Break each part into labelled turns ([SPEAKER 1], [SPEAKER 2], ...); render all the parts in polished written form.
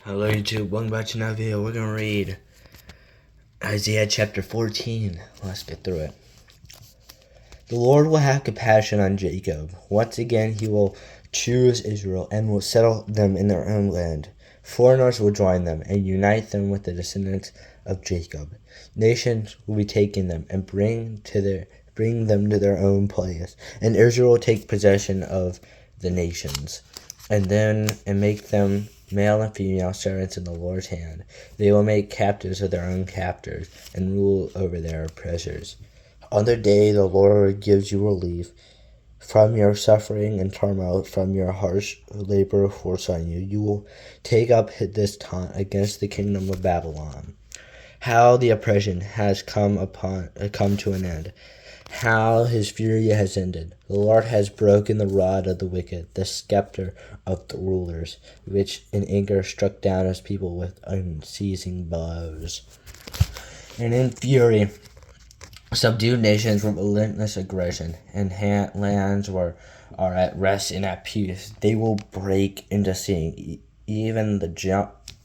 [SPEAKER 1] Hello YouTube, welcome back to another video. We're going to read Isaiah chapter 14. Let's get through it. The Lord will have compassion on Jacob. Once again he will choose Israel and will settle them in their own land. Foreigners will join them and unite them with the descendants of Jacob. Nations will be taking them and bring them to their own place. And Israel will take possession of the nations and make them male and female servants in the Lord's hand. They will make captives of their own captors and rule over their oppressors. On the day the Lord gives you relief from your suffering and turmoil, from your harsh labor forced on you, you will take up this taunt against the kingdom of Babylon. How the oppression has come to an end. How his fury has ended. The Lord has broken the rod of the wicked, the scepter of the rulers, which in anger struck down his people with unceasing blows. And in fury subdued nations with relentless aggression, and lands are at rest and at peace. They will break into singing. Even the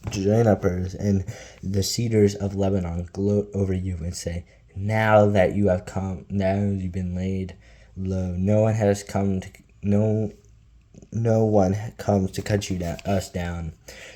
[SPEAKER 1] junipers and the cedars of Lebanon gloat over you and say, now that you have come, now you've been laid low, no one comes to cut us down.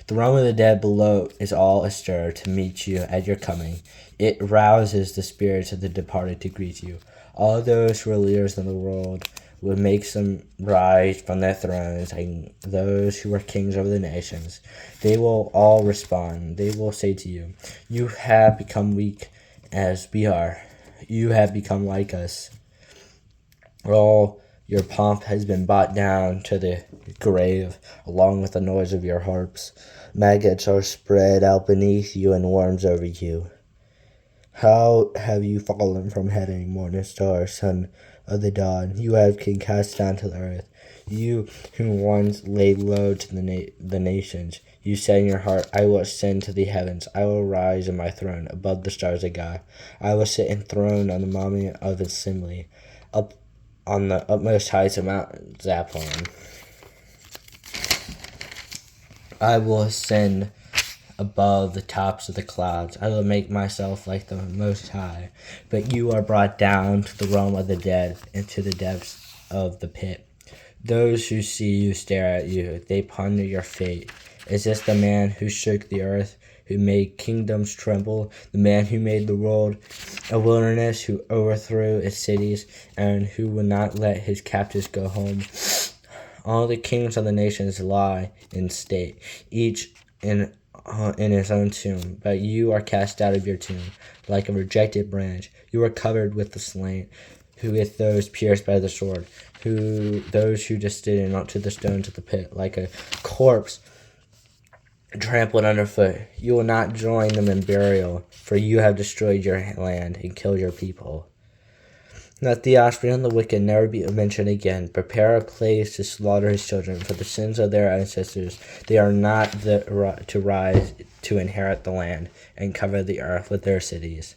[SPEAKER 1] The realm of the dead below is all astir to meet you at your coming. It rouses the spirits of the departed to greet you. All those who are leaders in the world would make them rise from their thrones, and those who are kings over the nations. They will all respond. They will say to you, you have become weak as we are. You have become like us. All your pomp has been brought down to the grave, along with the noise of your harps. Maggots are spread out beneath you and worms over you. How have you fallen from heaven, morning star, son of the dawn? You have been cast down to the earth. You who once laid low to the nations. You said in your heart, I will ascend to the heavens. I will rise in my throne above the stars of God. I will sit enthroned on the monument of assembly, up on the utmost heights of Mount Zaphon. I will ascend above the tops of the clouds. I will make myself like the Most High. But you are brought down to the realm of the dead, into the depths of the pit. Those who see you stare at you. They ponder your fate. Is this the man who shook the earth, who made kingdoms tremble, the man who made the world a wilderness, who overthrew its cities, and who would not let his captives go home? All the kings of the nations lie in state, each in his own tomb, but you are cast out of your tomb like a rejected branch. You are covered with the slain, who with those pierced by the sword, those who descended onto the stones of the pit, like a corpse trampled underfoot. You will not join them in burial, for you have destroyed your land and killed your people. Let the offspring of the wicked never be mentioned again. Prepare a place to slaughter his children for the sins of their ancestors. They are not to rise to inherit the land and cover the earth with their cities.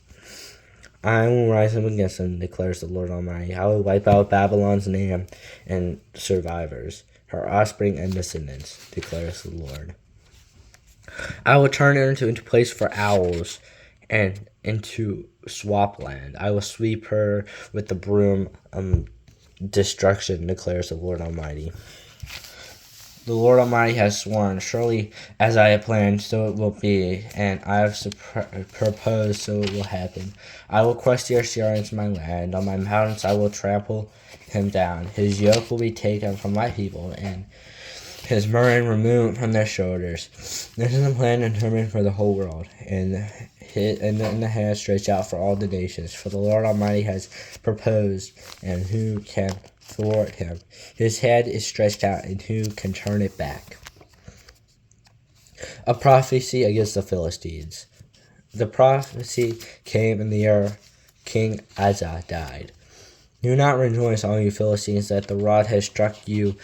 [SPEAKER 1] I will rise up against them, declares the Lord Almighty. I will wipe out Babylon's name and survivors, her offspring and descendants, declares the Lord. I will turn it into a place for owls and into swampland. I will sweep her with the broom destruction, declares the Lord Almighty. The Lord Almighty has sworn, surely as I have planned, so it will be, and I have proposed, so it will happen. I will crush the Assyrians in my land. On my mountains I will trample him down. His yoke will be taken from my people, and his burden removed from their shoulders. This is a plan determined for the whole world, and the hand stretched out for all the nations. For the Lord Almighty has proposed, and who can thwart him? His head is stretched out, and who can turn it back? A prophecy against the Philistines. The prophecy came in the year King Asa died. Do not rejoice, all you Philistines, that the rod has struck you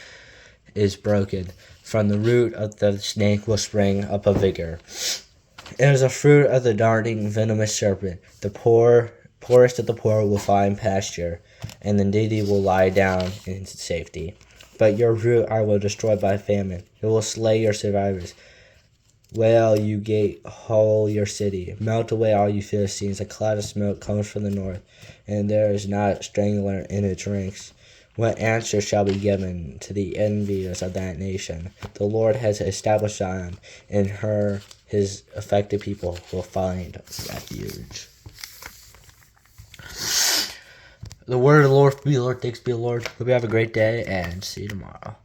[SPEAKER 1] is broken. From the root of the snake will spring up a vigor. It is a fruit of the darting venomous serpent. The poorest of the poor will find pasture, and the needy will lie down in safety. But your root I will destroy by famine. It will slay your survivors. Wail, you gate, whole your city. Melt away, all you Philistines. A cloud of smoke comes from the north, and there is not a strangler in its ranks. What answer shall be given to the envious of that nation? The Lord has established Zion, and her his affected people will find refuge. The word of the Lord be the Lord. Thanks be the Lord. Hope you have a great day, and see you tomorrow.